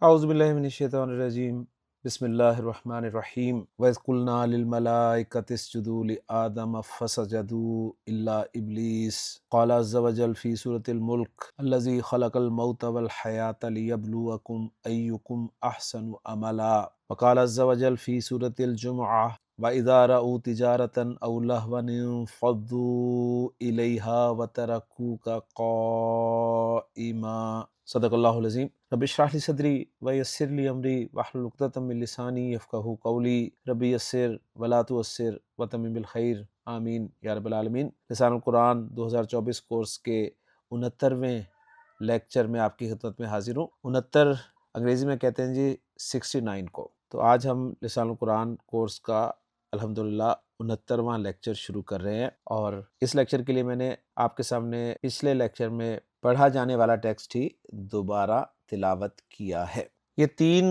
اعوذ باللہ من الشیطان الرجیم بسم اللہ الرحمن الرحیم وَإِذْ قُلْنَا لِلْمَلَائِكَةِ اسْجُدُوا لِآدَمَ فَسَجَدُوا إِلَّا إِبْلِيسَ قال عز وجل في سورة الملك الذي خلق الموت والحياة ليبلوكم أيكم أحسن عملا وقال عز وجل في سورة الجمعة وَإِذَا رَأُوا تِجَارَةً أَوْ لَهْوًا انفَضُّوا إِلَيْهَا وَتَرَكُوكَ قَائِمًا صدق اللہ العظیم رب اشرح لی صدری ویسر لی امری واحلل عقدۃ من لسانی یفقہوا قولی رب یسر ولا تعسر وتمم بالخیر آمین یا رب العالمین۔ لسان القرآن 2024 کورس کے 69ویں لیکچر میں آپ کی خدمت میں حاضر ہوں۔ 69 انگریزی میں کہتے ہیں جی 69 کو۔ تو آج ہم لسان القرآن کورس کا الحمدللہ 69واں لیکچر شروع کر رہے ہیں، اور اس لیکچر کے لیے میں نے آپ کے سامنے پچھلے لیکچر میں پڑھا جانے والا ٹیکسٹ ہی دوبارہ تلاوت کیا ہے۔ یہ 3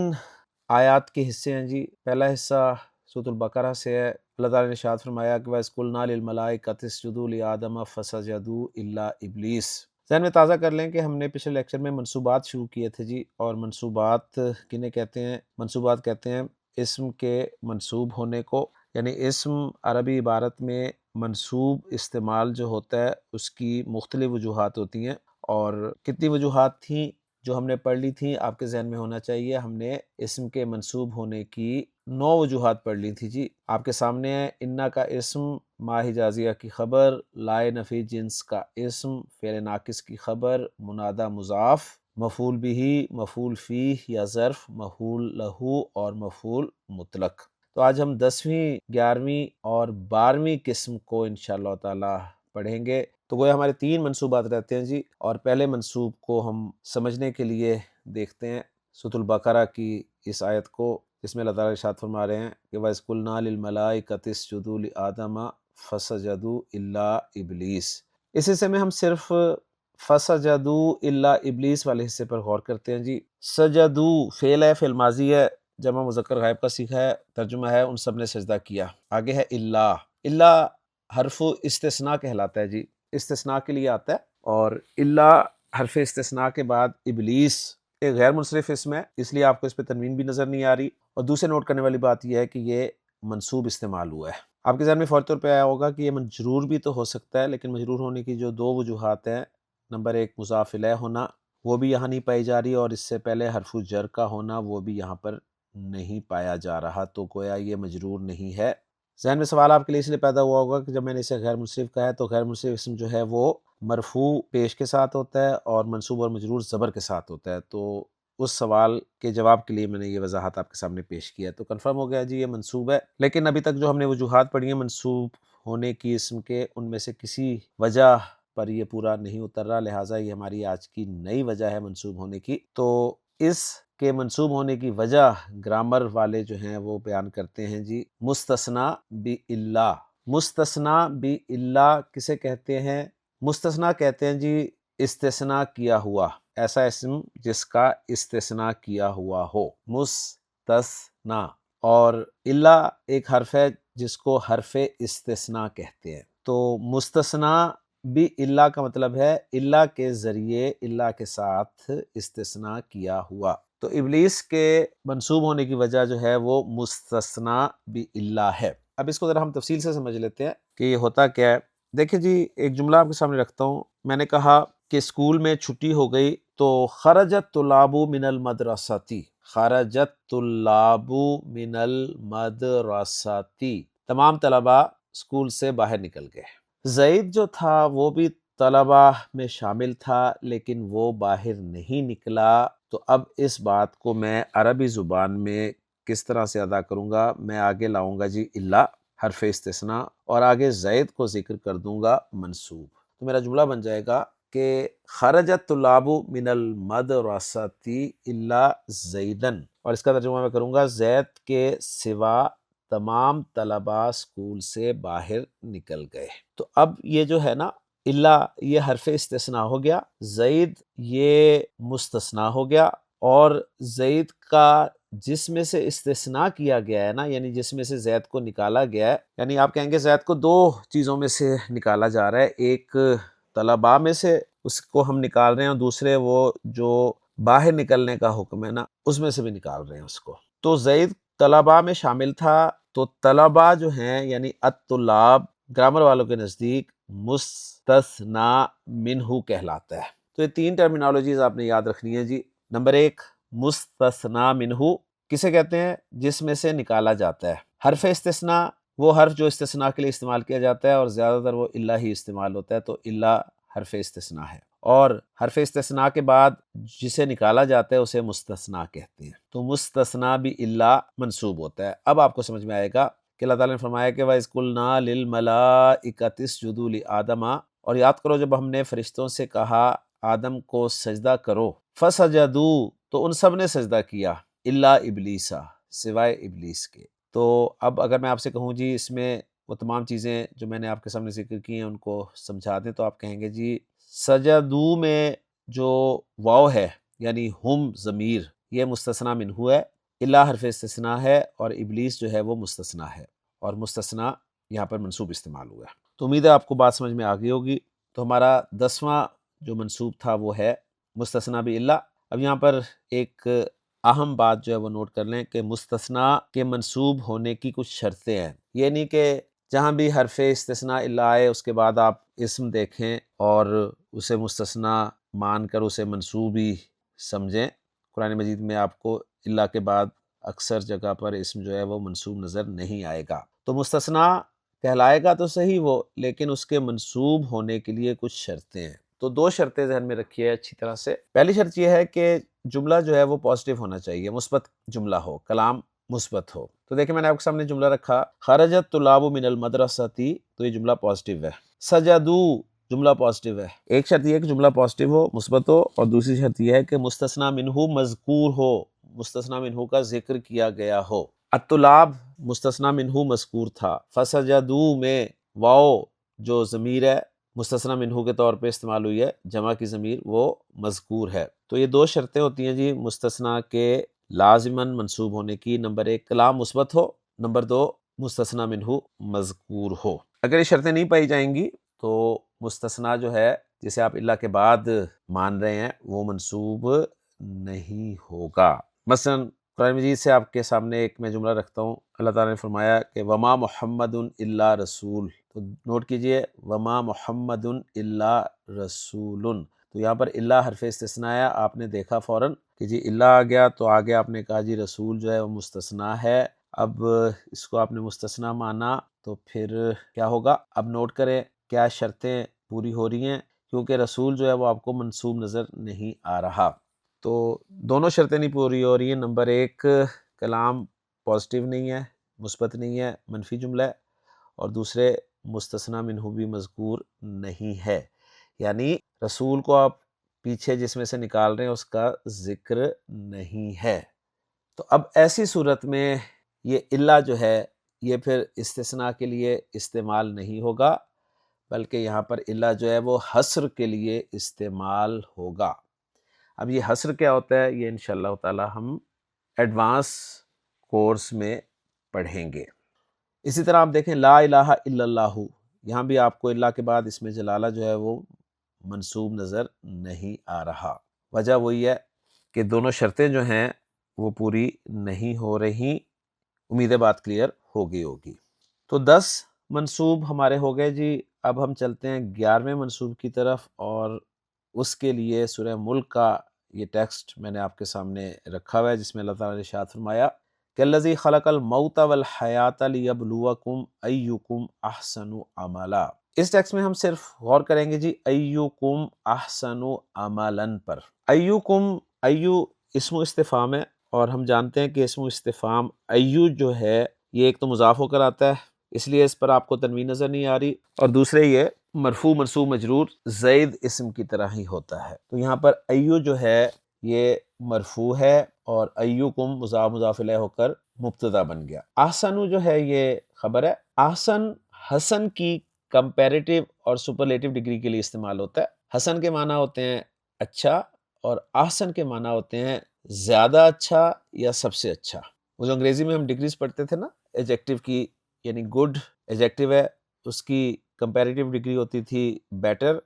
آیات کے حصے ہیں جی۔ پہلا حصہ سورۃ البقرہ سے ہے۔ اللہ تعالیٰ نے ارشاد فرمایا کہ وَإِذْ قُلْنَا لِلْمَلَائِكَةِ اسْجُدُوا لِآدَمَ فَسَجَدُوا إِلَّا إِبْلِيسَ۔ ذہن میں تازہ کر لیں کہ ہم نے پچھلے لیکچر میں منصوبات شروع کیے تھے جی، اور منصوبات کنہیں کہتے ہیں؟ منصوبات کہتے ہیں اسم کے منصوب ہونے کو، یعنی اسم عربی عبارت میں منصوب استعمال جو ہوتا ہے اس کی مختلف وجوہات ہوتی ہیں، اور کتنی وجوہات تھیں جو ہم نے پڑھ لی تھیں آپ کے ذہن میں ہونا چاہیے۔ ہم نے اسم کے منصوب ہونے کی 9 وجوہات پڑھ لی تھی جی۔ آپ کے سامنے ہے انا کا اسم، ما حجازیہ کی خبر، لائے نفی جنس کا اسم، فعل ناقص کی خبر، منادہ مضاف، مفعول بھی، مفعول فیہ یا ظرف، مفعول لہو اور مفعول مطلق۔ تو آج ہم 10ویں، 11ویں اور 12ویں قسم کو انشاءاللہ تعالی پڑھیں گے۔ تو گویا ہمارے 3 منصوبات رہتے ہیں جی، اور پہلے منصوب کو ہم سمجھنے کے لیے دیکھتے ہیں سورۃ البقرہ کی اس آیت کو، جس میں اللہ تعالیٰ ارشاد فرما رہے ہیں کہ وَإِذْ قُلْنَا لِلْمَلَائِكَةِ اسْجُدُوا لِآدَمَ فَسَجَدُوا إِلَّا إِبْلِيسَ۔ اس حصے میں ہم صرف فَسَجَدُوا إِلَّا إِبْلِيسَ والے حصے پر غور کرتے ہیں جی۔ سجدو فعل ہے، فعل ماضی ہے، جمع مذکر غائب کا صیغہ ہے، ترجمہ ہے ان سب نے سجدہ کیا۔ آگے ہے اللہ۔ اللہ حرف استثناء کہلاتا ہے جی، استثناء کے لیے آتا ہے، اور اللہ حرف استثناء کے بعد ابلیس ایک غیر منصرف اسم ہے، اس لیے آپ کو اس پہ تنوین بھی نظر نہیں آ رہی۔ اور دوسرے نوٹ کرنے والی بات یہ ہے کہ یہ منصوب استعمال ہوا ہے۔ آپ کے ذہن میں فوری طور پہ آیا ہوگا کہ یہ مجرور بھی تو ہو سکتا ہے، لیکن مجرور ہونے کی جو 2 وجوہات ہیں، نمبر 1 مضاف الیہ ہونا، وہ بھی یہاں نہیں پائی جا رہی، اور اس سے پہلے حرف جر کا ہونا، وہ بھی یہاں پر نہیں پایا جا رہا، تو گویا یہ مجرور نہیں ہے۔ ذہن میں سوال آپ کے لیے اس لیے پیدا ہوا ہوگا کہ جب میں نے اسے غیر منصرف کہا ہے تو غیر منصرف اسم جو ہے وہ مرفوع پیش کے ساتھ ہوتا ہے اور منصوب اور مجرور زبر کے ساتھ ہوتا ہے، تو اس سوال کے جواب کے لیے میں نے یہ وضاحت آپ کے سامنے پیش کیا ہے۔ تو کنفرم ہو گیا جی یہ منصوب ہے، لیکن ابھی تک جو ہم نے وجوہات پڑھی ہیں منصوب ہونے کی اسم کے، ان میں سے کسی وجہ پر یہ پورا نہیں اتر رہا، لہٰذا یہ ہماری آج کی نئی وجہ ہے منصوب ہونے کی۔ تو اس کے منصوب ہونے کی وجہ گرامر والے جو ہیں وہ بیان کرتے ہیں جی، مستثنیٰ بِإِلَّا۔ مستثنیٰ بِإِلَّا کسے کہتے ہیں؟ مستثنیٰ کہتے ہیں جی استثناء کیا ہوا، ایسا اسم جس کا استثناء کیا ہوا ہو، مستثنیٰ۔ اور الا ایک حرف ہے جس کو حرف استثناء کہتے ہیں۔ تو مستثنیٰ بِإِلَّا کا مطلب ہے اللہ کے ذریعے، اللہ کے ساتھ استثناء کیا ہوا۔ تو ابلیس کے منصوب ہونے کی وجہ جو ہے وہ مستثنیٰ بِإِلَّا ہے۔ اب اس کو ذرا ہم تفصیل سے سمجھ لیتے ہیں کہ یہ ہوتا کیا ہے۔ دیکھیں جی، ایک جملہ آپ کے سامنے رکھتا ہوں۔ میں نے کہا کہ اسکول میں چھٹی ہو گئی تو خرجت طلاب من المدرسۃ، خرجت طلاب من المدرسۃ، تمام طلباء اسکول سے باہر نکل گئے۔ زید جو تھا وہ بھی طلباء میں شامل تھا، لیکن وہ باہر نہیں نکلا۔ تو اب اس بات کو میں عربی زبان میں کس طرح سے ادا کروں گا؟ میں آگے لاؤں گا جی اللہ حرف استثناء، اور آگے زید کو ذکر کر دوں گا منصوب۔ تو میرا جملہ بن جائے گا کہ خرجت طلاب من المدرسۃ الا زیدن، اور اس کا ترجمہ میں کروں گا زید کے سوا تمام طلباء اسکول سے باہر نکل گئے۔ تو اب یہ جو ہے نا اللہ، یہ حرف استثناء ہو گیا، زید یہ مستثنیٰ ہو گیا، اور زید کا جس میں سے استثناء کیا گیا ہے نا، یعنی جس میں سے زید کو نکالا گیا ہے، یعنی آپ کہیں گے زید کو 2 چیزوں میں سے نکالا جا رہا ہے، ایک طلباء میں سے اس کو ہم نکال رہے ہیں، اور دوسرے وہ جو باہر نکلنے کا حکم ہے نا، اس میں سے بھی نکال رہے ہیں اس کو۔ تو زید طلباء میں شامل تھا، تو طلباء جو ہیں یعنی الطلاب گرامر والوں کے نزدیک مستثنا منہ کہلاتا ہے۔ تو یہ 3 ٹرمینالوجیز آپ نے یاد رکھنی ہے جی۔ نمبر 1 مستثنا منہ کسے کہتے ہیں؟ جس میں سے نکالا جاتا ہے۔ حرف استثناء وہ حرف جو استثناء کے لیے استعمال کیا جاتا ہے، اور زیادہ تر وہ الا ہی استعمال ہوتا ہے، تو الا حرف استثناء ہے۔ اور حرف استثناء کے بعد جسے نکالا جاتا ہے اسے مستثنیٰ کہتے ہیں۔ تو مستثنیٰ بھی الا منصوب ہوتا ہے۔ اب آپ کو سمجھ میں آئے گا کہ اللہ تعالیٰ نے فرمایا کہ وَإِذْ قُلْنَا لِلْمَلَائِكَةِ اسْجُدُوا لِآدَمَ، اور یاد کرو جب ہم نے فرشتوں سے کہا آدم کو سجدہ کرو، فَسَجَدُوا، تو ان سب نے سجدہ کیا، الا ابلیس، سوائے ابلیس کے۔ تو اب اگر میں آپ سے کہوں جی اس میں وہ تمام چیزیں جو میں نے آپ کے سامنے ذکر کی ہیں ان کو سمجھا دیں، تو آپ کہیں گے جی سجدو میں جو واو ہے یعنی ہم ضمیر یہ مستثنیٰ منہ ہے، الا حرف استثناء ہے، اور ابلیس جو ہے وہ مستثنیٰ ہے، اور مستثنیٰ یہاں پر منصوب استعمال ہوا ہے۔ تو امید ہے آپ کو بات سمجھ میں آ گئی ہوگی۔ تو ہمارا 10واں جو منصوب تھا وہ ہے مستثنیٰ باللہ۔ اب یہاں پر ایک اہم بات جو ہے وہ نوٹ کر لیں کہ مستثنیٰ کے منصوب ہونے کی کچھ شرطیں ہیں۔ یہ نہیں کہ جہاں بھی حرف استثناء الا آئے اس کے بعد آپ اسم دیکھیں اور اسے مستثنیٰ مان کر اسے منصوب ہی سمجھیں۔ قرآن مجید میں آپ کو الا کے بعد اکثر جگہ پر اسم جو ہے وہ منصوب نظر نہیں آئے گا۔ تو مستثنیٰ کہلائے گا تو صحیح وہ، لیکن اس کے منصوب ہونے کے لیے کچھ شرطیں ہیں۔ تو 2 شرطیں ذہن میں رکھیے اچھی طرح سے۔ پہلی شرط یہ ہے کہ جملہ جو ہے وہ پازیٹیو ہونا چاہیے، مثبت جملہ ہو، کلام مثبت ہو۔ تو دیکھیں میں نے آپ کے سامنے جملہ رکھا، خرجت طلاب من المدرسۃ، تو یہ جملہ پازیٹیو ہے۔ سجدو جملہ پازیٹیو ہے۔ ایک شرط یہ ہے کہ جملہ پازیٹیو ہو، مثبت ہو، اور دوسری شرط یہ ہے کہ مستثنیٰ منہ مذکور ہو، مستثنیٰ منہ کا ذکر کیا گیا ہو۔ الطلاب مستثنیٰ منہ مذکور تھا، فسجدو میں واو جو ضمیر ہے مستثنیٰ منہ کے طور پہ استعمال ہوئی ہے، جمع کی ضمیر وہ مذکور ہے۔ تو یہ 2 شرطیں ہوتی ہیں جی مستثنیٰ کے لازماً منصوب ہونے کی۔ نمبر 1 کلام مثبت ہو، نمبر 2 مستثنیٰ منہ مذکور ہو۔ اگر یہ شرطیں نہیں پائی جائیں گی تو مستثنیٰ جو ہے جسے آپ الا کے بعد مان رہے ہیں وہ منصوب نہیں ہوگا۔ مثلا قرآن مجید سے آپ کے سامنے ایک میں جملہ رکھتا ہوں، اللہ تعالیٰ نے فرمایا کہ وما محمد الا رسول، تو نوٹ کیجئے وما محمد الا رسول، تو یہاں پر الا حرف استثناء ہے، آپ نے دیکھا فوراً کہ جی الا آ گیا، تو آگے آپ نے کہا جی رسول جو ہے وہ مستثنیٰ ہے۔ اب اس کو آپ نے مستثنیٰ مانا تو پھر کیا ہوگا؟ اب نوٹ کریں کیا شرطیں پوری ہو رہی ہیں، کیونکہ رسول جو ہے وہ آپ کو منصوب نظر نہیں آ رہا۔ تو دونوں شرطیں نہیں پوری ہو رہی ہیں۔ نمبر 1 کلام پازیٹیو نہیں ہے، مثبت نہیں ہے، منفی جملہ ہے، اور دوسرے مستثنیٰ منہ بھی مذکور نہیں ہے، یعنی رسول کو آپ پیچھے جس میں سے نکال رہے ہیں اس کا ذکر نہیں ہے۔ تو اب ایسی صورت میں یہ الا جو ہے یہ پھر استثناء کے لیے استعمال نہیں ہوگا، بلکہ یہاں پر الا جو ہے وہ حصر کے لیے استعمال ہوگا۔ اب یہ حصر کیا ہوتا ہے یہ انشاءاللہ تعالی ہم ایڈوانس کورس میں پڑھیں گے۔ اسی طرح آپ دیکھیں لا الہ الا اللہ، یہاں بھی آپ کو الا کے بعد اس میں جلالہ جو ہے وہ منصوب نظر نہیں آ رہا۔ وجہ وہی ہے کہ دونوں شرطیں جو ہیں وہ پوری نہیں ہو رہی۔ امید ہے بات کلیئر ہو گئی ہوگی۔ تو 10 منصوب ہمارے ہو گئے جی۔ اب ہم چلتے ہیں 11ویں منصوب کی طرف، اور اس کے لیے سورہ ملک کا یہ ٹیکسٹ میں نے آپ کے سامنے رکھا ہوا ہے، جس میں اللہ تعالیٰ نے ارشاد فرمایا کہ الذی خلق الموت والحیات لیبلوکم ایکم احسن عملا۔ اس ٹیکسٹ میں ہم صرف غور کریں گے جی ایکم احسن عملا پر۔ ایکم، ایو اسم استفہام ہے، اور ہم جانتے ہیں کہ اسم استفہام ایو جو ہے یہ ایک تو مضاف ہو کر آتا ہے، اس لیے اس پر آپ کو تنوین نظر نہیں آ رہی، اور دوسرے یہ مرفوع منصوب مجرور زید اسم کی طرح ہی ہوتا ہے۔ تو یہاں پر ایو جو ہے یہ مرفوع ہے، اور ایوکم مضاف مضاف الیہ ہو کر مبتدا بن گیا۔ احسن جو ہے یہ خبر ہے۔ احسن حسن کی کمپیریٹیو اور سپرلیٹیو ڈگری کے لیے استعمال ہوتا ہے۔ حسن کے معنی ہوتے ہیں اچھا، اور احسن کے معنی ہوتے ہیں زیادہ اچھا یا سب سے اچھا۔ وہ جو انگریزی میں ہم ڈگریز پڑھتے تھے نا ایڈجیکٹیو کی، یعنی گڈ ایڈجیکٹیو ہے، اس کی کمپیریٹیو ڈگری ہوتی تھی بیٹر،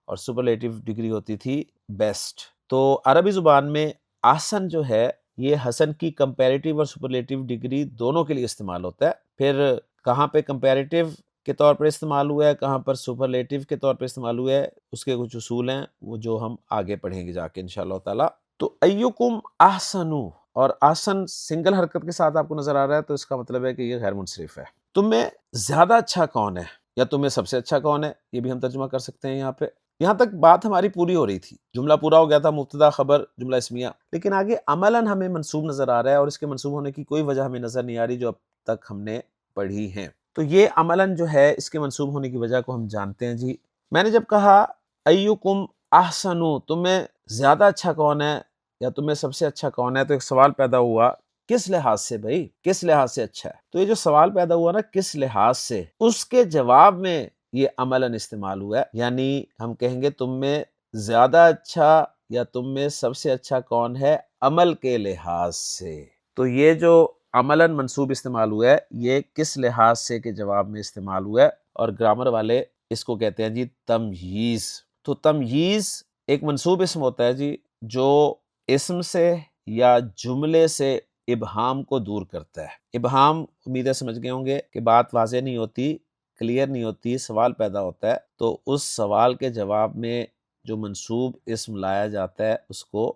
اور سپرلیٹیو ڈگری ہوتی تھی بیسٹ۔ تو عربی زبان میں احسن جو ہے یہ حسن کی کمپیریٹیو اور سپرلیٹیو ڈگری دونوں کے لیے استعمال ہوتا ہے. پھر کہاں پہ کمپیریٹیو کے طور پر استعمال ہوا ہے، کہاں پر سپرلیٹیو کے طور پر استعمال ہوا ہے، اس کے کچھ اصول ہیں وہ جو ہم آگے پڑھیں گے جا کے انشاءاللہ تعالی. تو ایکم احسنو، اور احسن سنگل حرکت کے ساتھ آپ کو نظر آ رہا ہے تو اس کا مطلب ہے کہ یہ غیر منصرف ہے. تم میں زیادہ اچھا کون ہے یا تم میں سب سے اچھا کون ہے، یہ بھی ہم ترجمہ کر سکتے ہیں. یہاں پہ یہاں تک بات ہماری پوری ہو رہی تھی، جملہ پورا ہو گیا تھا، مبتدا خبر جملہ اسمیہ، لیکن آگے عملاً ہمیں منصوب نظر آ رہا ہے اور اس کے منصوب ہونے کی کوئی وجہ ہمیں نظر نہیں آ رہی جو اب تک ہم نے پڑھی ہیں. تو یہ عملاً جو ہے اس کے منصوب ہونے کی وجہ کو ہم جانتے ہیں. جی میں نے جب کہا ایکم احسنو، تم میں زیادہ اچھا کون ہے یا تم میں سب سے اچھا کون ہے، تو ایک سوال پیدا ہوا کس لحاظ سے بھائی، کس لحاظ سے اچھا ہے. تو یہ جو سوال پیدا ہوا نا کس لحاظ سے، اس کے جواب میں یہ عملاً استعمال ہوا ہے. یعنی ہم کہیں گے تم میں زیادہ اچھا یا تم میں سب سے اچھا کون ہے عمل کے لحاظ سے. تو یہ جو عملاً منصوب استعمال ہوا ہے یہ کس لحاظ سے کے جواب میں استعمال ہوا ہے، اور گرامر والے اس کو کہتے ہیں جی تمییز. تو تمییز ایک منصوب اسم ہوتا ہے جی جو اسم سے یا جملے سے ابہام کو دور کرتا ہے. ابہام امیدیں سمجھ گئے ہوں گے کہ بات واضح نہیں ہوتی، کلیئر نہیں ہوتی، سوال پیدا ہوتا ہے، تو اس سوال کے جواب میں جو منصوب اسم لایا جاتا ہے اس کو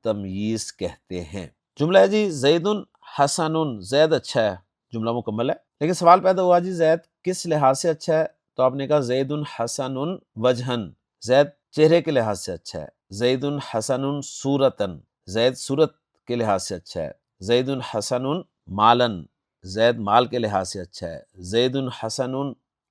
تمییز کہتے ہیں. جملہ ہے جی زید حسن، زید اچھا ہے، جملہ مکمل ہے. لیکن سوال پیدا ہوا جی زید کس لحاظ سے اچھا ہے، تو آپ نے کہا زید حسن وجہن، زید چہرے کے لحاظ سے اچھا ہے. زید حسن صورتن، زید صورت کے لحاظ سے اچھا ہے. زید حسن مالن، زید مال کے لحاظ سے اچھا ہے. زید حسن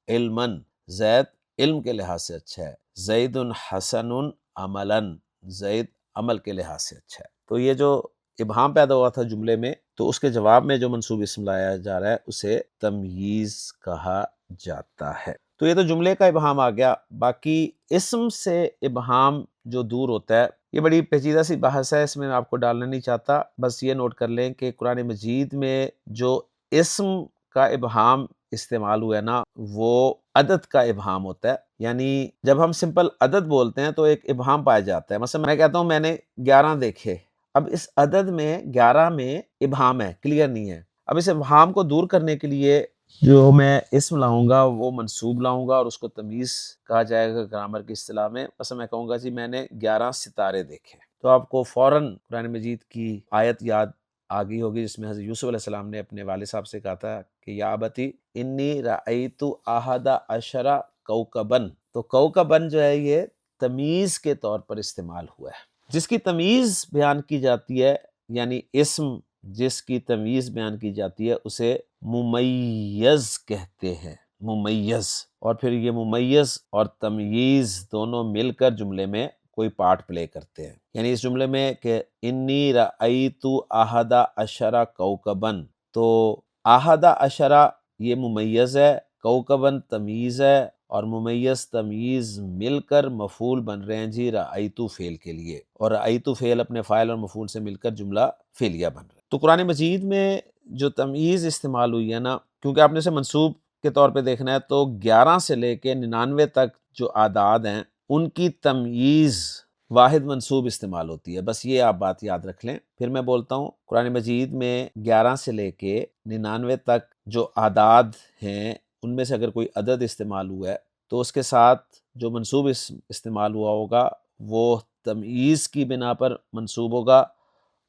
علمن، زید علم کے لحاظ سے اچھا ہے. زید حسن عملاً، زید عمل کے لحاظ سے اچھا ہے. تو یہ جو ابہام پیدا ہوا تھا جملے میں، تو اس کے جواب میں جو منصوب اسم لایا جا رہا ہے اسے تمییز کہا جاتا ہے. تو یہ تو جملے کا ابہام آ گیا. باقی اسم سے ابہام جو دور ہوتا ہے یہ بڑی پیچیدہ سی بحث ہے، اس میں آپ کو ڈالنا نہیں چاہتا. بس یہ نوٹ کر لیں کہ قرآن مجید میں جو اسم کا ابہام استعمال ہوا ہے نا وہ عدد کا ابہام ہوتا ہے. یعنی جب ہم سمپل عدد بولتے ہیں تو ایک ابہام پایا جاتا ہے. مثلا میں کہتا ہوں میں نے 11 دیکھے، اب اس عدد میں 11 میں ابہام ہے، کلیئر نہیں ہے. اب اس ابہام کو دور کرنے کے لیے جو میں اسم لاؤں گا وہ منصوب لاؤں گا اور اس کو تمیز کہا جائے گا گرامر کی اصطلاح میں. مثلا میں کہوں گا جی میں نے 11 ستارے دیکھے، تو آپ کو فوراً قرآن مجید کی آیت یاد آ گئی ہوگی جس میں حضرت یوسف علیہ السلام نے اپنے والد صاحب سے کہا تھا کہ یا ابتی انی رأیت احد عشر کوکبن. تو کوکبن جو ہے یہ تمیز کے طور پر استعمال ہوا ہے. جس کی تمیز بیان کی جاتی ہے، یعنی اسم جس کی تمیز بیان کی جاتی ہے اسے ممیز کہتے ہیں، ممیز. اور پھر یہ ممیز اور تمییز دونوں مل کر جملے میں کوئی پارٹ پلے کرتے ہیں. یعنی اس جملے میں کہ انی رأیت احد عشر کوکبن، تو احد عشر یہ ممیز ہے، کوکبن تمیز ہے، اور ممیز تمیز مل کر مفعول بن رہے ہیں جی رأیت فعل کے لیے، اور رأیت فعل اپنے فاعل اور مفعول سے مل کر جملہ فعلیہ بن رہا ہے. تو قرآن مجید میں جو تمیز استعمال ہوئی ہے نا، کیونکہ آپ نے اسے منصوب کے طور پہ دیکھنا ہے تو 11 سے لے کے 99 تک جو اعداد ہیں ان کی تمییز واحد منصوب استعمال ہوتی ہے. بس یہ آپ بات یاد رکھ لیں. پھر میں بولتا ہوں قرآن مجید میں 11 سے لے کے 99 تک جو اعداد ہیں ان میں سے اگر کوئی عدد استعمال ہوا ہے تو اس کے ساتھ جو منصوب استعمال ہوا ہوگا وہ تمییز کی بنا پر منصوب ہوگا،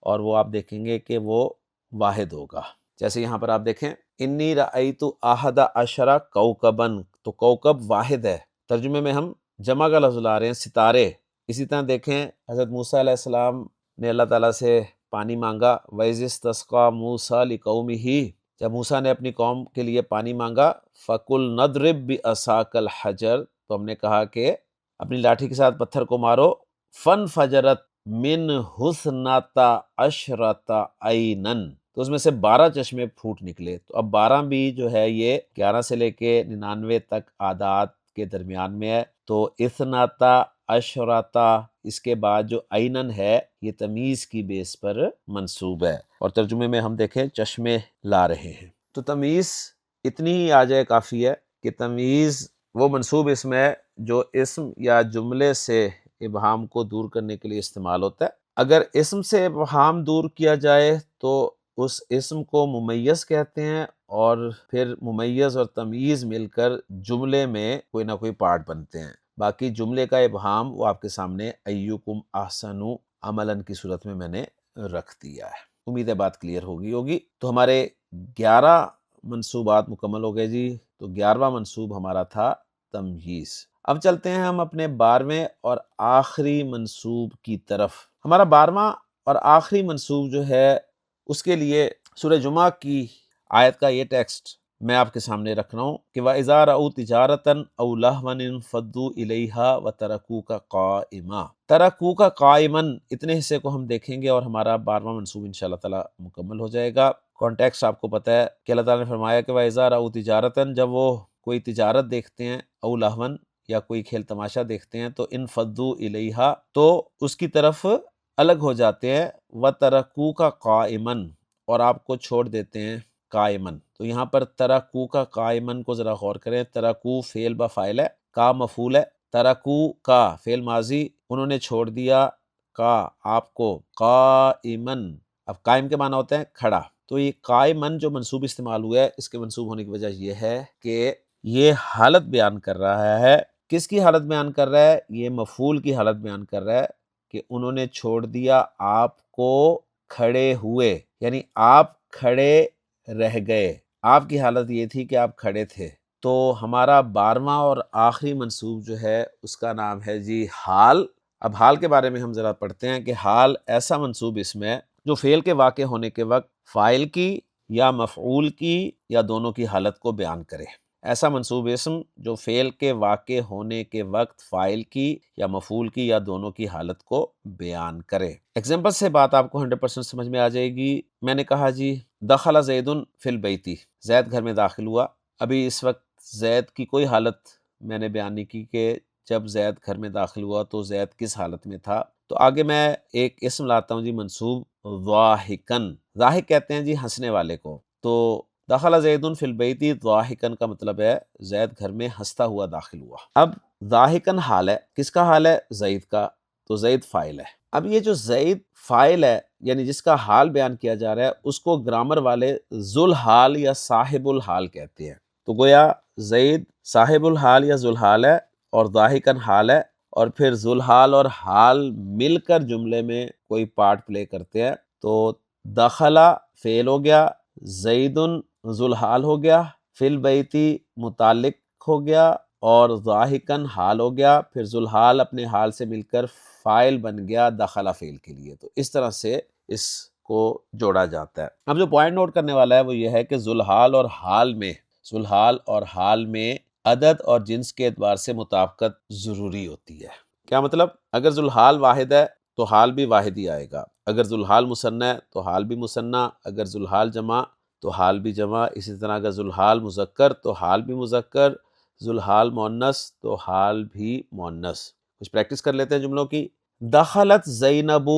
اور وہ آپ دیکھیں گے کہ وہ واحد ہوگا. جیسے یہاں پر آپ دیکھیں انی رأیت احد عشر کوکبن، تو کوکب واحد ہے. ترجمے میں ہم جمع کا لفظ لا رہے ہیں ستارے. اسی طرح دیکھیں حضرت موسیٰ علیہ السلام نے اللہ تعالیٰ سے پانی مانگا، وَإِذِ اسْتَسْقَىٰ مُوسَىٰ لِقَوْمِهِ، جب موسیٰ نے اپنی قوم کے لیے پانی مانگا، فَقُلْ نَضْرِبْ بِعَصَاكَ الْحَجَرَ، تو ہم نے کہا کہ اپنی لاٹھی کے ساتھ پتھر کو مارو. فَانْفَجَرَتْ مِنْهُ اثْنَتَا عَشْرَةَ عَيْنًا، تو اس میں سے 12 چشمے پھوٹ نکلے. تو اب 12 بھی جو ہے یہ 11 سے لے کے 99 تک اعداد کے درمیان میں ہے. تو اثنتا عشرتا اس کے بعد جو عینن ہے یہ تمیز کی بیس پر منصوب ہے، اور ترجمے میں ہم دیکھیں چشمے لا رہے ہیں. تو تمیز اتنی ہی آ جائے کافی ہے کہ تمیز وہ منصوب اسم ہے جو اسم یا جملے سے ابہام کو دور کرنے کے لیے استعمال ہوتا ہے۔ اگر اسم سے ابہام دور کیا جائے تو اس اسم کو ممیز کہتے ہیں، اور پھر ممیز اور تمییز مل کر جملے میں کوئی نہ کوئی پارٹ بنتے ہیں۔ باقی جملے کا ابہام وہ آپ کے سامنے ایکم احسن عملا کی صورت میں نے رکھ دیا ہے۔ امید ہے بات کلیئر ہوگی۔ تو ہمارے 11 منصوبات مکمل ہو گئے جی۔ تو 11واں منصوب ہمارا تھا تمییز۔ اب چلتے ہیں ہم اپنے 12ویں اور آخری منصوب کی طرف۔ ہمارا 12واں اور آخری منصوب جو ہے اس کے لیے سورہ جمعہ کی آیت کا یہ ٹیکسٹ میں آپ کے سامنے رکھ رہا ہوں کہ وَإِذَا رَأَوْا تِجَارَةً أَوْ لَهْوًا انفَضُّوا إِلَيْهَا وَتَرَكُوكَ قَائِمًا۔ تَرَكُوكَ قَائِمًا اتنے حصے کو ہم دیکھیں گے اور ہمارا 12واں منصوب انشاءاللہ تعالی مکمل ہو جائے گا۔ کانٹیکسٹ آپ کو پتہ ہے کہ اللہ تعالیٰ نے فرمایا کہ وَإِذَا رَأَوْا تِجَارَةً، جب وہ کوئی تجارت دیکھتے ہیں، أَوْ لَهْوًا یا کوئی کھیل تماشا دیکھتے ہیں، تو انفضوا الیہا، تو اس کی طرف الگ ہو جاتے ہیں، وَتَرَكُوكَ قَائِمًا، اور آپ کو چھوڑ دیتے ہیں قائمن۔ تو یہاں پر ترکو کا قائمن کو ذرا غور کریں۔ ترکو فعل با فاعل ہے، کا مفعول ہے، ترکو کا فعل ماضی، انہوں نے چھوڑ دیا، کا آپ کو، قائمن، اب قائم کے معنی ہوتے ہیں کھڑا۔ تو یہ قائمن جو منصوب استعمال ہوا ہے، اس کے منصوب ہونے کی وجہ یہ ہے کہ یہ حالت بیان کر رہا ہے۔ کس کی حالت بیان کر رہا ہے؟ یہ مفعول کی حالت بیان کر رہا ہے کہ انہوں نے چھوڑ دیا آپ کو کھڑے ہوئے، یعنی آپ کھڑے رہ گئے، آپ کی حالت یہ تھی کہ آپ کھڑے تھے۔ تو ہمارا 12واں اور آخری منصوب جو ہے اس کا نام ہے جی حال۔ اب حال کے بارے میں ہم ذرا پڑھتے ہیں کہ حال ایسا منصوب اسم ہے جو فعل کے واقع ہونے کے وقت فاعل کی یا مفعول کی یا دونوں کی حالت کو بیان کرے۔ ایسا منصوب اسم جو فعل کے واقع ہونے کے وقت فاعل کی یا مفعول کی یا دونوں کی حالت کو بیان کرے۔ ایگزامپل سے بات آپ کو 100% سمجھ میں آ جائے گی۔ میں نے کہا جی دخل زید فی البیت، زید گھر میں داخل ہوا۔ ابھی اس وقت زید کی کوئی حالت میں نے بیان نہیں کی کہ جب زید گھر میں داخل ہوا تو زید کس حالت میں تھا۔ تو آگے میں ایک اسم لاتا ہوں جی منصوب ضاحکن۔ ضاحک کہتے ہیں جی ہنسنے والے کو۔ تو دخل زید فی البیت ضاحکن کا مطلب ہے زید گھر میں ہنستا ہوا داخل ہوا۔ اب ضاحکن حال ہے، کس کا حال ہے؟ زید کا، تو زید فاعل ہے۔ اب یہ جو زید فاعل ہے یعنی جس کا حال بیان کیا جا رہا ہے اس کو گرامر والے ذوالحال یا صاحب الحال کہتے ہیں۔ تو گویا زید صاحب الحال یا ذوالحال ہے اور ضاحکن حال ہے، اور پھر ذوالحال اور حال مل کر جملے میں کوئی پارٹ پلے کرتے ہیں۔ تو دخلا فعل ہو گیا، زیدن ذوالحال ہو گیا، فی البیتی متعلق ہو گیا، اور ضاحکن حال ہو گیا، پھر ذوالحال اپنے حال سے مل کر فاعل بن گیا دخلا فعل کے لیے۔ تو اس طرح سے اس کو جوڑا جاتا ہے۔ اب جو پوائنٹ نوٹ کرنے والا ہے وہ یہ ہے کہ ذوالحال اور حال میں عدد اور جنس کے اعتبار سے مطابقت ضروری ہوتی ہے۔ کیا مطلب؟ اگر ذوالحال واحد ہے تو حال بھی واحد ہی آئے گا، اگر ذوالحال مثنی ہے تو حال بھی مثنی، اگر ذوالحال جمع تو حال بھی جمع، اسی طرح اگر ذوالحال مذکر تو حال بھی مذکر، ذوالحال مؤنث تو حال بھی مؤنث۔ کچھ پریکٹس کر لیتے ہیں جملوں کی۔ دخلت زینب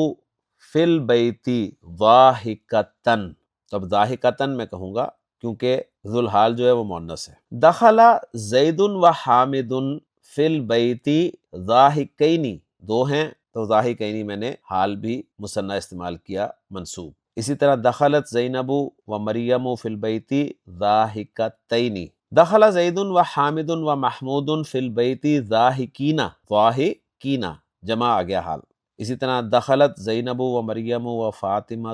فی البیت ضاحکتن، تو اب ضاحکتن میں کہوں گا کیونکہ ذوالحال جو ہے وہ مؤنث ہے۔ دخل زید و حامد فی البیت ضاحکین، دو ہیں تو ضاحکین میں نے حال بھی مثنی استعمال کیا منصوب۔ اسی طرح دخلت زینب و مریم فی البیت ضاحکتین، دخل زید و حامد و محمود فی البیت ضاحکین، ضاحکین جمع آ گیا حال۔ اسی طرح دخلت زینب و مریم و فاطمہ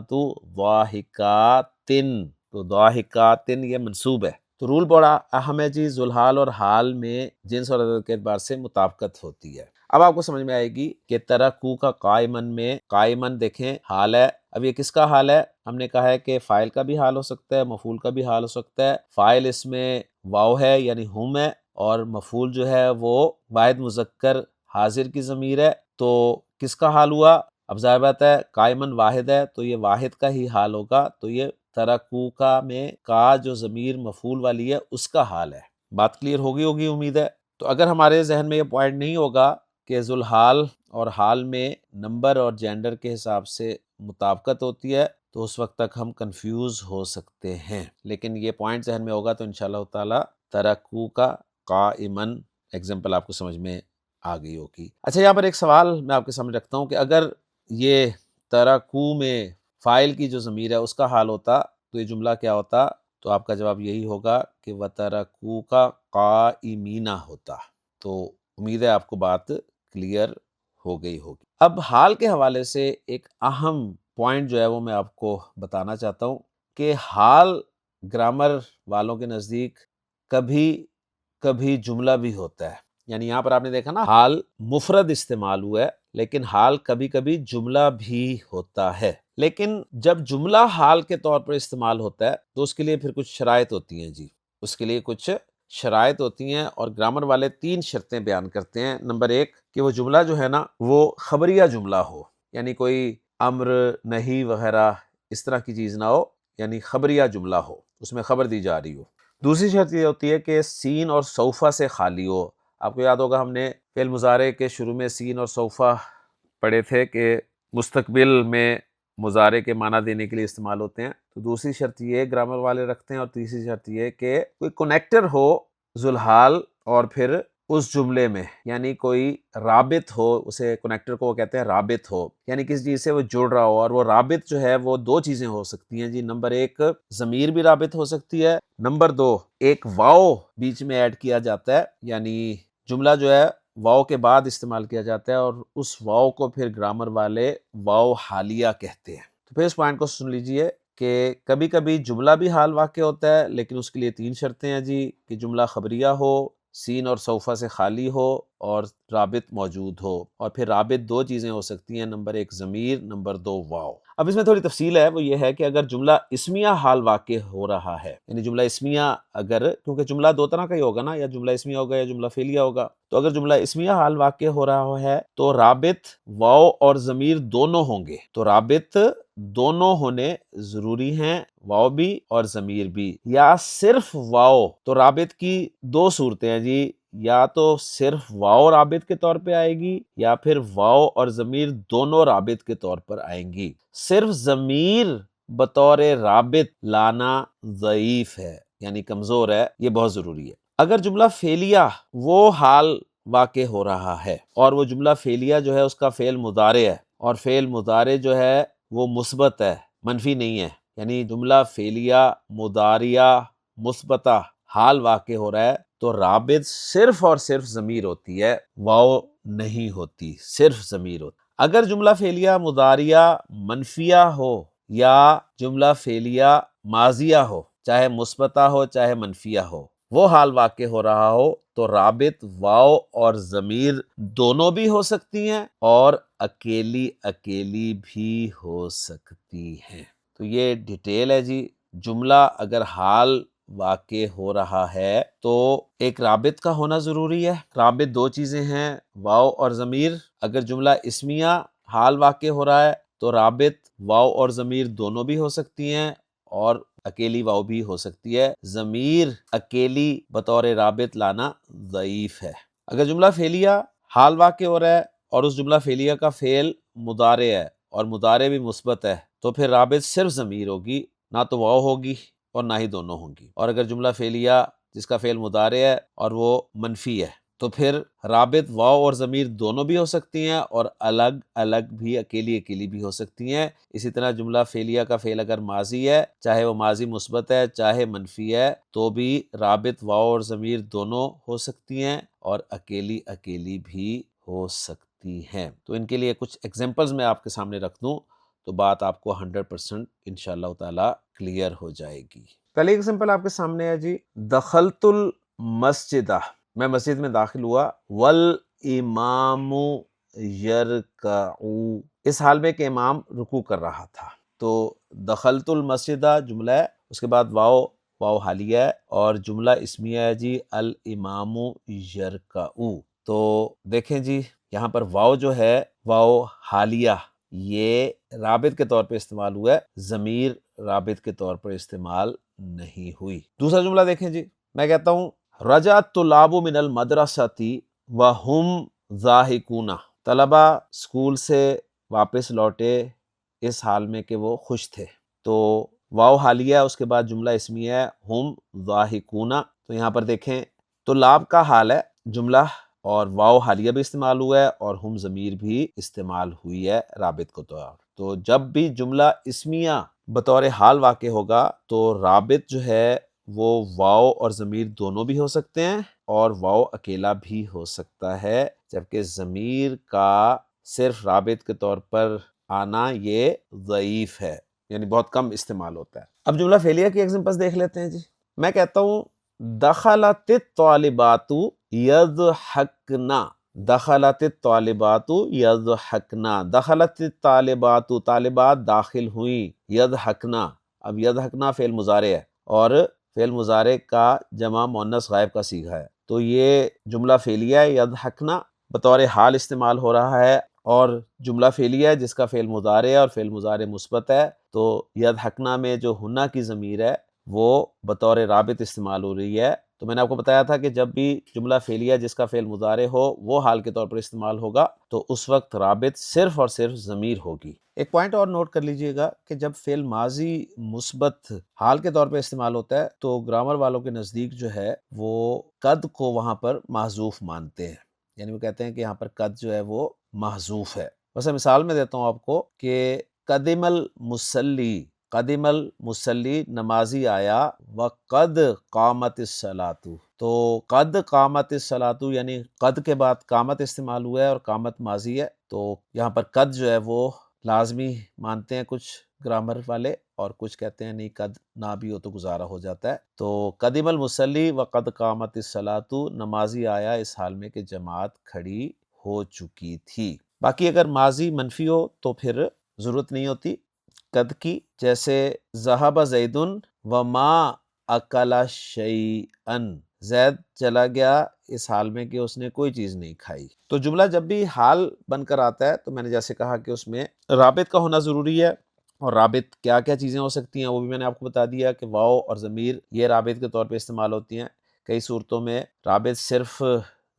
ضاحکاتن، تو ضاحکاتن یہ منصوب ہے۔ تو رول بڑا اہم ہے جی، ذوالحال اور حال میں جنس اور عدد کے اعتبار سے مطابقت ہوتی ہے۔ اب آپ کو سمجھ میں آئے گی کہ ترکو کا قائمن میں قائمن دیکھیں حال ہے۔ اب یہ کس کا حال ہے؟ ہم نے کہا ہے کہ فاعل کا بھی حال ہو سکتا ہے، مفعول کا بھی حال ہو سکتا ہے۔ فاعل اس میں واو ہے یعنی ہم ہے، اور مفعول جو ہے وہ واحد مذکر حاضر کی ضمیر ہے۔ تو کس کا حال ہوا؟ اب ظاہر بات ہے قائمن واحد ہے تو یہ واحد کا ہی حال ہوگا، تو یہ ترکو کا میں کا جو ضمیر مفعول والی ہے اس کا حال ہے۔ بات کلیئر ہوگی امید ہے۔ تو اگر ہمارے ذہن میں یہ پوائنٹ نہیں ہوگا کہ ذوالحال اور حال میں نمبر اور جینڈر کے حساب سے مطابقت ہوتی ہے تو اس وقت تک ہم کنفیوز ہو سکتے ہیں، لیکن یہ پوائنٹ ذہن میں ہوگا تو انشاءاللہ تعالی ترکو کا قائمن ایگزامپل آپ کو سمجھ میں آ گئی ہوگی۔ اچھا، یہاں پر ایک سوال میں آپ کے سامنے رکھتا ہوں کہ اگر یہ ترکو میں فاعل کی جو ضمیر ہے اس کا حال ہوتا تو یہ جملہ کیا ہوتا؟ تو آپ کا جواب یہی ہوگا کہ وَتَرَكُوكَ کا قائمین ہوتا۔ تو امید ہے آپ کو بات کلیئر ہو گئی ہوگی۔ اب حال کے حوالے سے ایک اہم پوائنٹ جو ہے وہ میں آپ کو بتانا چاہتا ہوں کہ حال گرامر والوں کے نزدیک کبھی کبھی جملہ بھی ہوتا ہے۔ یعنی یہاں پر آپ نے دیکھا نا، حال مفرد استعمال ہوا ہے، لیکن حال کبھی کبھی جملہ بھی ہوتا ہے۔ لیکن جب جملہ حال کے طور پر استعمال ہوتا ہے تو اس کے لیے پھر کچھ شرائط ہوتی ہیں جی، اس کے لیے کچھ شرائط ہوتی ہیں، اور گرامر والے 3 شرطیں بیان کرتے ہیں۔ نمبر 1 کہ وہ جملہ جو ہے نا وہ خبریہ جملہ ہو، یعنی کوئی امر، نہیں وغیرہ اس طرح کی چیز نہ ہو، یعنی خبریہ جملہ ہو، اس میں خبر دی جا رہی ہو۔ دوسری شرط یہ ہوتی ہے کہ سین اور سوفہ سے خالی ہو۔ آپ کو یاد ہوگا ہم نے فعل مضارع کے شروع میں سین اور سوفہ پڑھے تھے کہ مستقبل میں مضارع کے معنی دینے کے لیے استعمال ہوتے ہیں۔ تو دوسری شرط یہ گرامر والے رکھتے ہیں، اور تیسری شرط یہ کہ کوئی کنیکٹر ہو ذوالحال اور پھر اس جملے میں، یعنی کوئی رابط ہو، اسے کنیکٹر کو وہ کہتے ہیں رابط ہو، یعنی کسی چیز سے وہ جڑ رہا ہو، اور وہ رابط جو ہے وہ 2 چیزیں ہو سکتی ہیں جی۔ نمبر 1 ضمیر بھی رابط ہو سکتی ہے، نمبر 2 ایک واو بیچ میں ایڈ کیا جاتا ہے، یعنی جملہ جو ہے واو کے بعد استعمال کیا جاتا ہے، اور اس واو کو پھر گرامر والے واو حالیہ کہتے ہیں۔ تو پھر اس پوائنٹ کو سن لیجئے کہ کبھی کبھی جملہ بھی حال واقع ہوتا ہے، لیکن اس کے لیے 3 شرطیں ہیں جی، کہ جملہ خبریہ ہو، سین اور سوفہ سے خالی ہو، اور رابط موجود ہو، اور پھر رابط 2 چیزیں ہو سکتی ہیں، نمبر 1 ضمیر، نمبر 2 واو۔ اب اس میں تھوڑی تفصیل ہے، وہ یہ ہے کہ اگر جملہ اسمیہ حال واقع ہو رہا ہے، یعنی جملہ اسمیہ اگر، کیونکہ جملہ 2 طرح کا ہی ہوگا نا، یا جملہ اسمیہ ہوگا یا جملہ فعلیہ ہوگا، تو اگر جملہ اسمیہ حال واقع ہو رہا ہے تو رابط واو اور ضمیر دونوں ہوں گے، تو رابط دونوں ہونے ضروری ہیں، واو بھی اور ضمیر بھی، یا صرف واو۔ تو رابط کی 2 صورتیں ہیں جی، یا تو صرف واو رابط کے طور پہ آئے گی، یا پھر واو اور ضمیر دونوں رابط کے طور پر آئیں گی۔ صرف ضمیر بطور رابط لانا ضعیف ہے، یعنی کمزور ہے، یہ بہت ضروری ہے۔ اگر جملہ فعلیہ وہ حال واقع ہو رہا ہے، اور وہ جملہ فعلیہ جو ہے اس کا فعل مضارع ہے، اور فعل مضارع جو ہے وہ مثبت ہے، منفی نہیں ہے، یعنی جملہ فعلیہ مضارعہ مثبتہ حال واقع ہو رہا ہے، تو رابط صرف اور صرف ضمیر ہوتی ہے، واو نہیں ہوتی، صرف ضمیر ہوتی۔ اگر جملہ فعلیہ مضارعہ منفیہ ہو یا جملہ فعلیہ ماضیہ ہو، چاہے مثبتہ ہو چاہے منفیہ ہو، وہ حال واقع ہو رہا ہو، تو رابط واو اور ضمیر دونوں بھی ہو سکتی ہیں، اور اکیلی اکیلی بھی ہو سکتی ہیں۔ تو یہ ڈیٹیل ہے جی۔ جملہ اگر حال واقع ہو رہا ہے تو ایک رابط کا ہونا ضروری ہے۔ رابط 2 چیزیں ہیں، واو اور ضمیر۔ اگر جملہ اسمیہ حال واقع ہو رہا ہے تو رابط واو اور ضمیر دونوں بھی ہو سکتی ہیں، اور اکیلی واو بھی ہو سکتی ہے۔ ضمیر اکیلی بطور رابط لانا ضعیف ہے۔ اگر جملہ فعلیہ حال واقع ہو رہا ہے اور اس جملہ فعلیہ کا فعل مضارع ہے، اور مضارع بھی مثبت ہے، تو پھر رابط صرف ضمیر ہوگی، نہ تو واو ہوگی اور نہ ہی دونوں ہوں گی۔ اور اگر جملہ فعلیہ جس کا فعل مضارع ہے اور وہ منفی ہے، تو پھر رابط واو اور ضمیر دونوں بھی ہو سکتی ہیں، اور الگ الگ بھی، اکیلی اکیلی بھی ہو سکتی ہیں۔ اسی طرح جملہ فعلیہ کا فعل اگر ماضی ہے، چاہے وہ ماضی مثبت ہے چاہے منفی ہے، تو بھی رابط واو اور ضمیر دونوں ہو سکتی ہیں، اور اکیلی اکیلی بھی ہو سکتی ہیں۔ تو ان کے لیے کچھ ایگزامپلز میں آپ کے سامنے رکھ دوں تو بات آپ کو 100% انشاءاللہ تعالی کلیئر ہو جائے گی۔ پہلی ایگزامپل آپ کے سامنے ہے جی، دخلت المسجدہ، میں مسجد میں داخل ہوا، والامام یرکع، اس حال میں کہ امام رکوع کر رہا تھا۔ تو دخلت المسجدہ جملہ ہے، اس کے بعد واو، واو حالیہ ہے، اور جملہ اسمیہ ہے جی، الامام یرکع۔ تو دیکھیں جی، یہاں پر واو جو ہے، واو حالیہ، یہ رابط کے طور پہ استعمال ہوا ہے، ضمیر رابط کے طور پر استعمال نہیں ہوئی۔ دوسرا جملہ دیکھیں جی، میں کہتا ہوں رجع الطلاب من المدرسۃ وہم ضاحکون، طلبہ اسکول سے واپس لوٹے اس حال میں کہ وہ خوش تھے۔ تو واو حالیہ ہے، اس کے بعد جملہ اسمیہ ہے، ہم ضاحکون۔ تو یہاں پر دیکھیں طلاب کا حال ہے، جملہ اور واو حالیہ بھی استعمال ہوا ہے اور ہم ضمیر بھی استعمال ہوئی ہے رابط کے طور۔ تو جب بھی جملہ اسمیہ بطور حال واقع ہوگا تو رابط جو ہے وہ واو اور ضمیر دونوں بھی ہو سکتے ہیں اور واو اکیلا بھی ہو سکتا ہے، جبکہ ضمیر کا صرف رابط کے طور پر آنا یہ ضعیف ہے، یعنی بہت کم استعمال ہوتا ہے۔ اب جملہ فعلیہ کی ایگزامپلس دیکھ لیتے ہیں جی۔ میں کہتا ہوں دخلت الطالبات یضحکنا، دخلت الطالبات یضحکنا، دخلت الطالبات، طالبات داخل ہوئیں، یضحکنا، اب یضحکنا فعل مضارع ہے اور فعل مضارع کا جمع مؤنث غائب کا صیغہ ہے، تو یہ جملہ فعلیہ ہے، یضحکنا بطور حال استعمال ہو رہا ہے، اور جملہ فعلیہ ہے جس کا فعل مضارع ہے اور فعل مضارع مثبت ہے، تو یضحکنا میں جو ہنا کی ضمیر ہے وہ بطور رابط استعمال ہو رہی ہے۔ تو میں نے آپ کو بتایا تھا کہ جب بھی جملہ فعلیہ جس کا فعل مضارع ہو وہ حال کے طور پر استعمال ہوگا تو اس وقت رابط صرف اور صرف ضمیر ہوگی۔ ایک پوائنٹ اور نوٹ کر لیجئے گا کہ جب فعل ماضی مثبت حال کے طور پر استعمال ہوتا ہے تو گرامر والوں کے نزدیک جو ہے وہ قد کو وہاں پر محذوف مانتے ہیں، یعنی وہ کہتے ہیں کہ یہاں پر قد جو ہے وہ محذوف ہے۔ ویسے مثال میں دیتا ہوں آپ کو کہ قدم المصلی، قدم المصلی نمازی آیا، وقد قامت الصلاۃ، تو قد قامت الصلاۃ یعنی قد کے بعد قامت استعمال ہوا ہے اور قامت ماضی ہے، تو یہاں پر قد جو ہے وہ لازمی مانتے ہیں کچھ گرامر والے، اور کچھ کہتے ہیں نہیں قد نہ بھی ہو تو گزارا ہو جاتا ہے۔ تو قدم المصلی وقد قامت الصلاۃ، نمازی آیا اس حال میں کہ جماعت کھڑی ہو چکی تھی۔ باقی اگر ماضی منفی ہو تو پھر ضرورت نہیں ہوتی قد کی، جیسے ذہب زید وما اکل شیئا، زید چلا گیا اس حال میں کہ اس نے کوئی چیز نہیں کھائی۔ تو جملہ جب بھی حال بن کر آتا ہے تو میں نے جیسے کہا کہ اس میں رابط کا ہونا ضروری ہے، اور رابط کیا کیا چیزیں ہو سکتی ہیں وہ بھی میں نے آپ کو بتا دیا کہ واو اور ضمیر یہ رابط کے طور پہ استعمال ہوتی ہیں۔ کئی صورتوں میں رابط صرف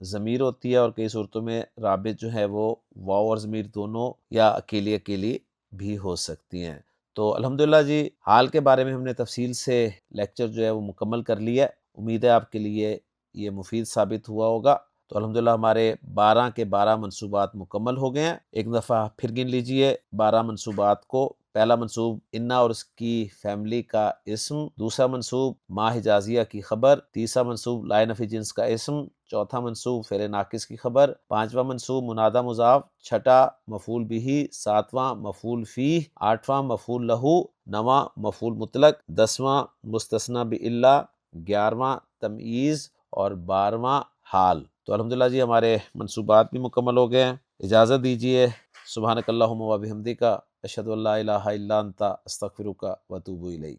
ضمیر ہوتی ہے اور کئی صورتوں میں رابط جو ہے وہ واو اور ضمیر دونوں یا اکیلی اکیلی بھی ہو سکتی ہیں۔ تو الحمدللہ جی حال کے بارے میں ہم نے تفصیل سے لیکچر جو ہے وہ مکمل کر لیا ہے، امید ہے آپ کے لیے یہ مفید ثابت ہوا ہوگا۔ تو الحمدللہ ہمارے 12 کے 12 منصوبات مکمل ہو گئے ہیں۔ ایک دفعہ پھر گن لیجئے 12 منصوبات کو۔ پہلا منصوب انا اور اس کی فیملی کا اسم، دوسرا منصوب ما حجازیہ کی خبر، تیسرا منصوب لا نفی جنس کا اسم، چوتھا منصوب فعل ناقص کی خبر، پانچواں منصوب منادی مضاف، چھٹا مفعول بہ، ساتواں مفعول فیہ، آٹھواں مفعول لہ، نواں مفعول مطلق، دسواں مستثنی بالا، گیارہواں تمییز اور 12واں حال۔ تو الحمدللہ جی ہمارے منصوبات بھی مکمل ہو گئے ہیں۔ اجازت دیجیے، سبحانک اللہم و بحمدک، اشہد ان لا الہ الا انت، استغفرک و اتوب الیک۔